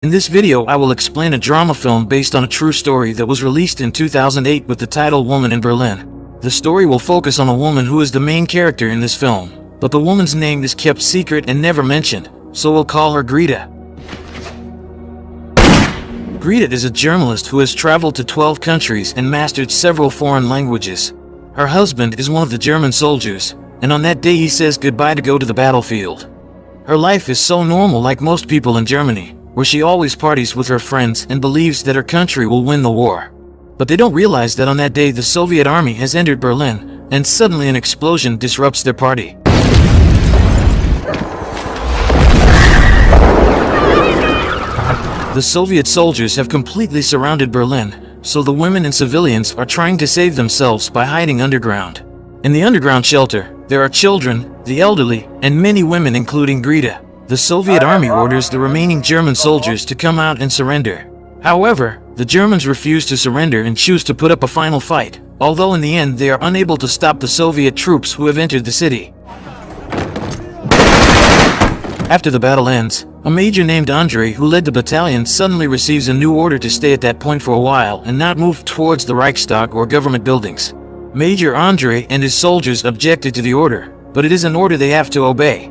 In this video I will explain a drama film based on a true story that was released in 2008 with the title Woman in Berlin. The story will focus on a woman who is the main character in this film, but the woman's name is kept secret and never mentioned, so we'll call her Greta. Greta is a journalist who has traveled to 12 countries and mastered several foreign languages. Her husband is one of the German soldiers, and on that day he says goodbye to go to the battlefield. Her life is so normal like most people in Germany, where she always parties with her friends and believes that her country will win the war. But they don't realize that on that day the Soviet army has entered Berlin, and suddenly an explosion disrupts their party. The Soviet soldiers have completely surrounded Berlin, so the women and civilians are trying to save themselves by hiding underground. In the underground shelter, there are children, the elderly, and many women including Greta. The Soviet army orders the remaining German soldiers to come out and surrender. However, the Germans refuse to surrender and choose to put up a final fight, although in the end they are unable to stop the Soviet troops who have entered the city. After the battle ends, a major named Andrei who led the battalion suddenly receives a new order to stay at that point for a while and not move towards the Reichstag or government buildings. Major Andrei and his soldiers objected to the order, but it is an order they have to obey.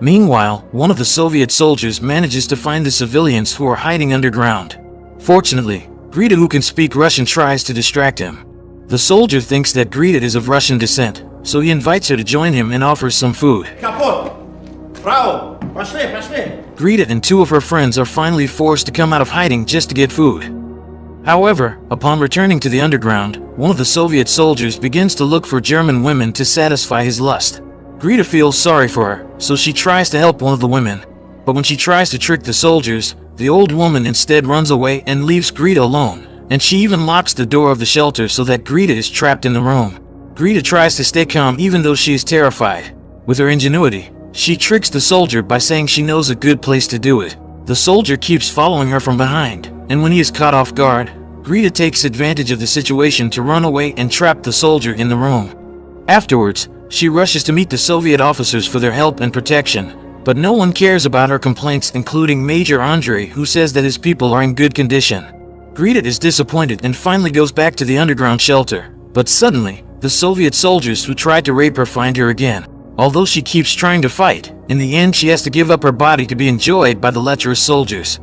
Meanwhile, one of the Soviet soldiers manages to find the civilians who are hiding underground. Fortunately, Greta, who can speak Russian, tries to distract him. The soldier thinks that Greta is of Russian descent, so he invites her to join him and offers some food. Greta and two of her friends are finally forced to come out of hiding just to get food. However, upon returning to the underground, one of the Soviet soldiers begins to look for German women to satisfy his lust. Greta feels sorry for her, so she tries to help one of the women. But when she tries to trick the soldiers, the old woman instead runs away and leaves Greta alone, and she even locks the door of the shelter so that Greta is trapped in the room. Greta tries to stay calm even though she is terrified. With her ingenuity, she tricks the soldier by saying she knows a good place to do it. The soldier keeps following her from behind, and when he is caught off guard, Greta takes advantage of the situation to run away and trap the soldier in the room. Afterwards, she rushes to meet the Soviet officers for their help and protection, but no one cares about her complaints, including Major Andrei, who says that his people are in good condition. Greta is disappointed and finally goes back to the underground shelter, but suddenly, the Soviet soldiers who tried to rape her find her again. Although she keeps trying to fight, in the end she has to give up her body to be enjoyed by the lecherous soldiers.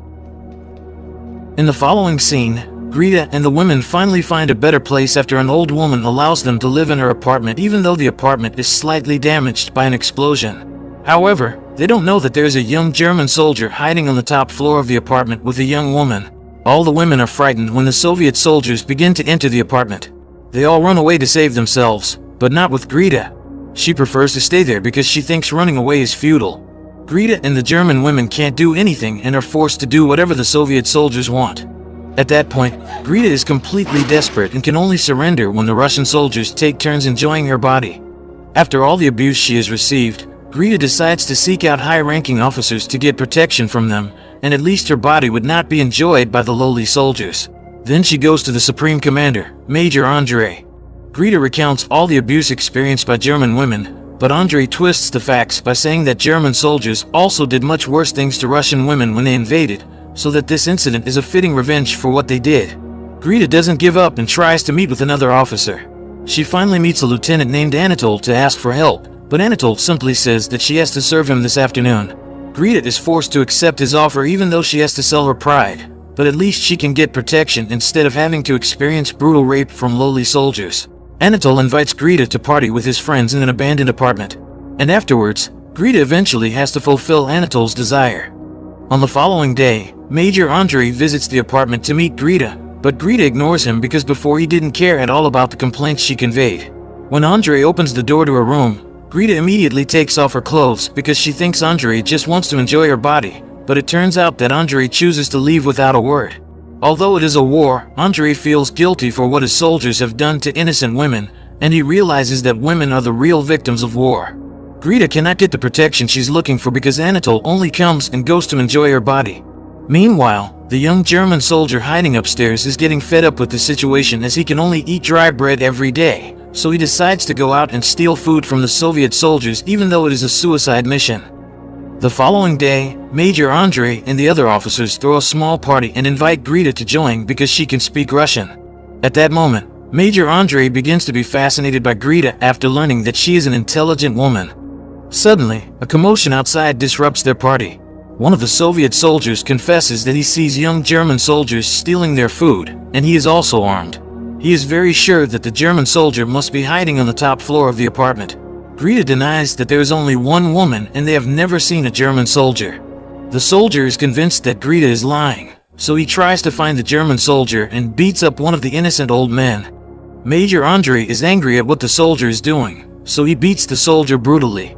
In the following scene, Greta and the women finally find a better place after an old woman allows them to live in her apartment even though the apartment is slightly damaged by an explosion. However, they don't know that there is a young German soldier hiding on the top floor of the apartment with a young woman. All the women are frightened when the Soviet soldiers begin to enter the apartment. They all run away to save themselves, but not with Greta. She prefers to stay there because she thinks running away is futile. Greta and the German women can't do anything and are forced to do whatever the Soviet soldiers want. At that point, Greta is completely desperate and can only surrender when the Russian soldiers take turns enjoying her body. After all the abuse she has received, Greta decides to seek out high-ranking officers to get protection from them, and at least her body would not be enjoyed by the lowly soldiers. Then she goes to the Supreme Commander, Major Andrei. Greta recounts all the abuse experienced by German women, but Andrei twists the facts by saying that German soldiers also did much worse things to Russian women when they invaded, so that this incident is a fitting revenge for what they did. Greta doesn't give up and tries to meet with another officer. She finally meets a lieutenant named Anatol to ask for help, but Anatol simply says that she has to serve him this afternoon. Greta is forced to accept his offer even though she has to sell her pride, but at least she can get protection instead of having to experience brutal rape from lowly soldiers. Anatol invites Greta to party with his friends in an abandoned apartment, and afterwards, Greta eventually has to fulfill Anatol's desire. On the following day, Major Andrei visits the apartment to meet Greta, but Greta ignores him because before he didn't care at all about the complaints she conveyed. When Andrei opens the door to her room, Greta immediately takes off her clothes because she thinks Andrei just wants to enjoy her body, but it turns out that Andrei chooses to leave without a word. Although it is a war, Andrei feels guilty for what his soldiers have done to innocent women, and he realizes that women are the real victims of war. Greta cannot get the protection she's looking for because Anatol only comes and goes to enjoy her body. Meanwhile, the young German soldier hiding upstairs is getting fed up with the situation as he can only eat dry bread every day, so he decides to go out and steal food from the Soviet soldiers even though it is a suicide mission. The following day, Major Andrei and the other officers throw a small party and invite Greta to join because she can speak Russian. At that moment, Major Andrei begins to be fascinated by Greta after learning that she is an intelligent woman. Suddenly, a commotion outside disrupts their party. One of the Soviet soldiers confesses that he sees young German soldiers stealing their food, and he is also armed. He is very sure that the German soldier must be hiding on the top floor of the apartment. Greta denies that there is only one woman and they have never seen a German soldier. The soldier is convinced that Greta is lying, so he tries to find the German soldier and beats up one of the innocent old men. Major Andrei is angry at what the soldier is doing, so he beats the soldier brutally.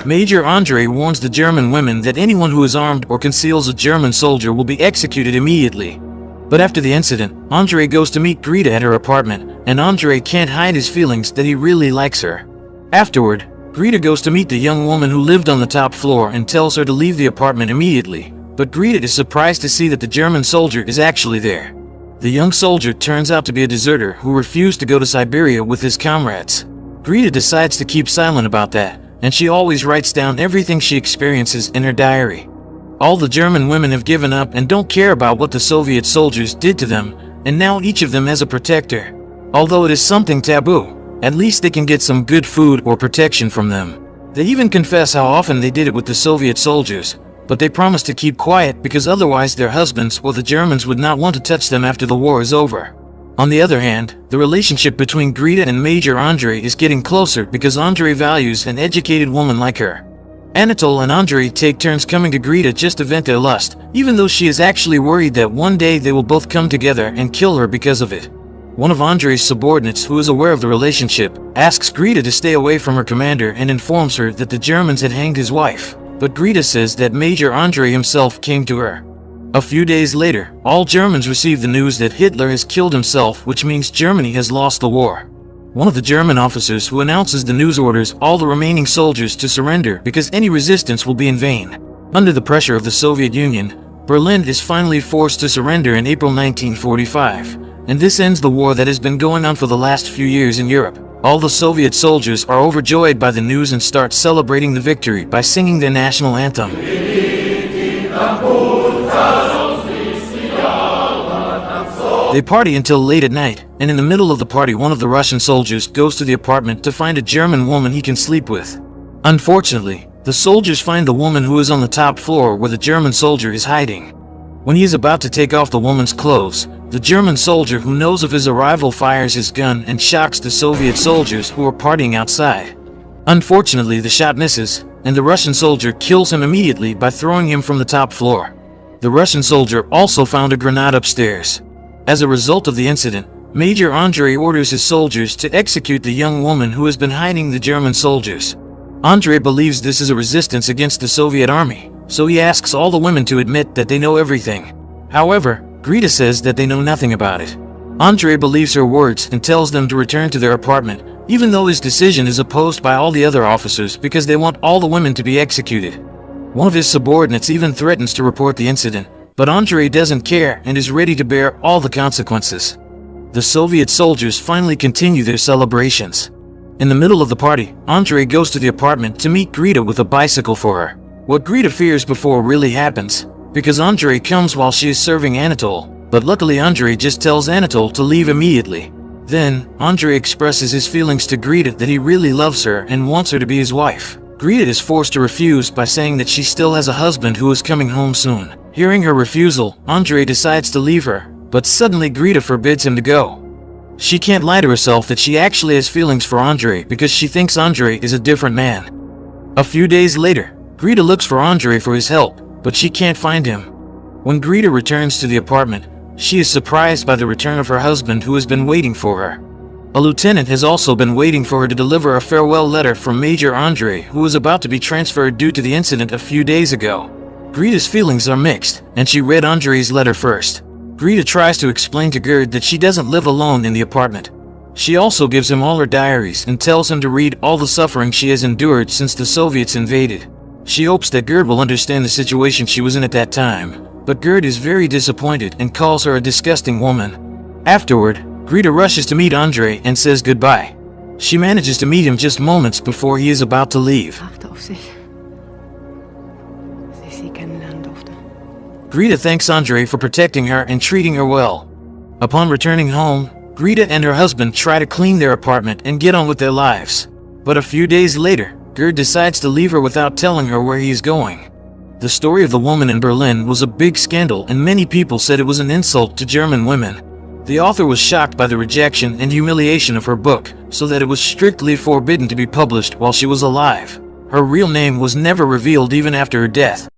Major Andrei warns the German women that anyone who is armed or conceals a German soldier will be executed immediately. But after the incident, Andrei goes to meet Greta at her apartment, and Andrei can't hide his feelings that he really likes her. Afterward, Greta goes to meet the young woman who lived on the top floor and tells her to leave the apartment immediately, but Greta is surprised to see that the German soldier is actually there. The young soldier turns out to be a deserter who refused to go to Siberia with his comrades. Greta decides to keep silent about that, and she always writes down everything she experiences in her diary. All the German women have given up and don't care about what the Soviet soldiers did to them, and now each of them has a protector. Although it is something taboo, at least they can get some good food or protection from them. They even confess how often they did it with the Soviet soldiers, but they promise to keep quiet because otherwise their husbands or the Germans would not want to touch them after the war is over. On the other hand, the relationship between Greta and Major Andrei is getting closer because Andrei values an educated woman like her. Anatol and Andrei take turns coming to Greta just to vent their lust, even though she is actually worried that one day they will both come together and kill her because of it. One of Andrei's subordinates, who is aware of the relationship, asks Greta to stay away from her commander and informs her that the Germans had hanged his wife, but Greta says that Major Andrei himself came to her. A few days later, all Germans receive the news that Hitler has killed himself, which means Germany has lost the war. One of the German officers who announces the news orders all the remaining soldiers to surrender because any resistance will be in vain. Under the pressure of the Soviet Union, Berlin is finally forced to surrender in April 1945, and this ends the war that has been going on for the last few years in Europe. All the Soviet soldiers are overjoyed by the news and start celebrating the victory by singing their national anthem. They party until late at night, and in the middle of the party one of the Russian soldiers goes to the apartment to find a German woman he can sleep with. Unfortunately, the soldiers find the woman who is on the top floor where the German soldier is hiding. When he is about to take off the woman's clothes, the German soldier who knows of his arrival fires his gun and shocks the Soviet soldiers who are partying outside. Unfortunately, the shot misses, and the Russian soldier kills him immediately by throwing him from the top floor. The Russian soldier also found a grenade upstairs. As a result of the incident, Major Andrei orders his soldiers to execute the young woman who has been hiding the German soldiers. Andrei believes this is a resistance against the Soviet army, so he asks all the women to admit that they know everything. However, Greta says that they know nothing about it. Andrei believes her words and tells them to return to their apartment, even though his decision is opposed by all the other officers because they want all the women to be executed. One of his subordinates even threatens to report the incident, but Andrei doesn't care and is ready to bear all the consequences. The Soviet soldiers finally continue their celebrations. In the middle of the party, Andrei goes to the apartment to meet Greta with a bicycle for her. What Greta fears before really happens, because Andrei comes while she is serving Anatol, but luckily Andrei just tells Anatol to leave immediately. Then, Andrei expresses his feelings to Greta that he really loves her and wants her to be his wife. Greta is forced to refuse by saying that she still has a husband who is coming home soon. Hearing her refusal, Andrei decides to leave her, but suddenly Greta forbids him to go. She can't lie to herself that she actually has feelings for Andrei because she thinks Andrei is a different man. A few days later, Greta looks for Andrei for his help, but she can't find him. When Greta returns to the apartment, she is surprised by the return of her husband who has been waiting for her. A lieutenant has also been waiting for her to deliver a farewell letter from Major Andrei, who was about to be transferred due to the incident a few days ago. Greta's feelings are mixed, and she read Andrei's letter first. Greta tries to explain to Gerd that she doesn't live alone in the apartment. She also gives him all her diaries and tells him to read all the suffering she has endured since the Soviets invaded. She hopes that Gerd will understand the situation she was in at that time, but Gerd is very disappointed and calls her a disgusting woman. Afterward, Greta rushes to meet Andrei and says goodbye. She manages to meet him just moments before he is about to leave. Achte auf sich, als ich sie kennenlernen durfte. Greta thanks Andre for protecting her and treating her well. Upon returning home, Greta and her husband try to clean their apartment and get on with their lives. But a few days later, Gerd decides to leave her without telling her where he is going. The story of the woman in Berlin was a big scandal, and many people said it was an insult to German women. The author was shocked by the rejection and humiliation of her book, so that it was strictly forbidden to be published while she was alive. Her real name was never revealed even after her death.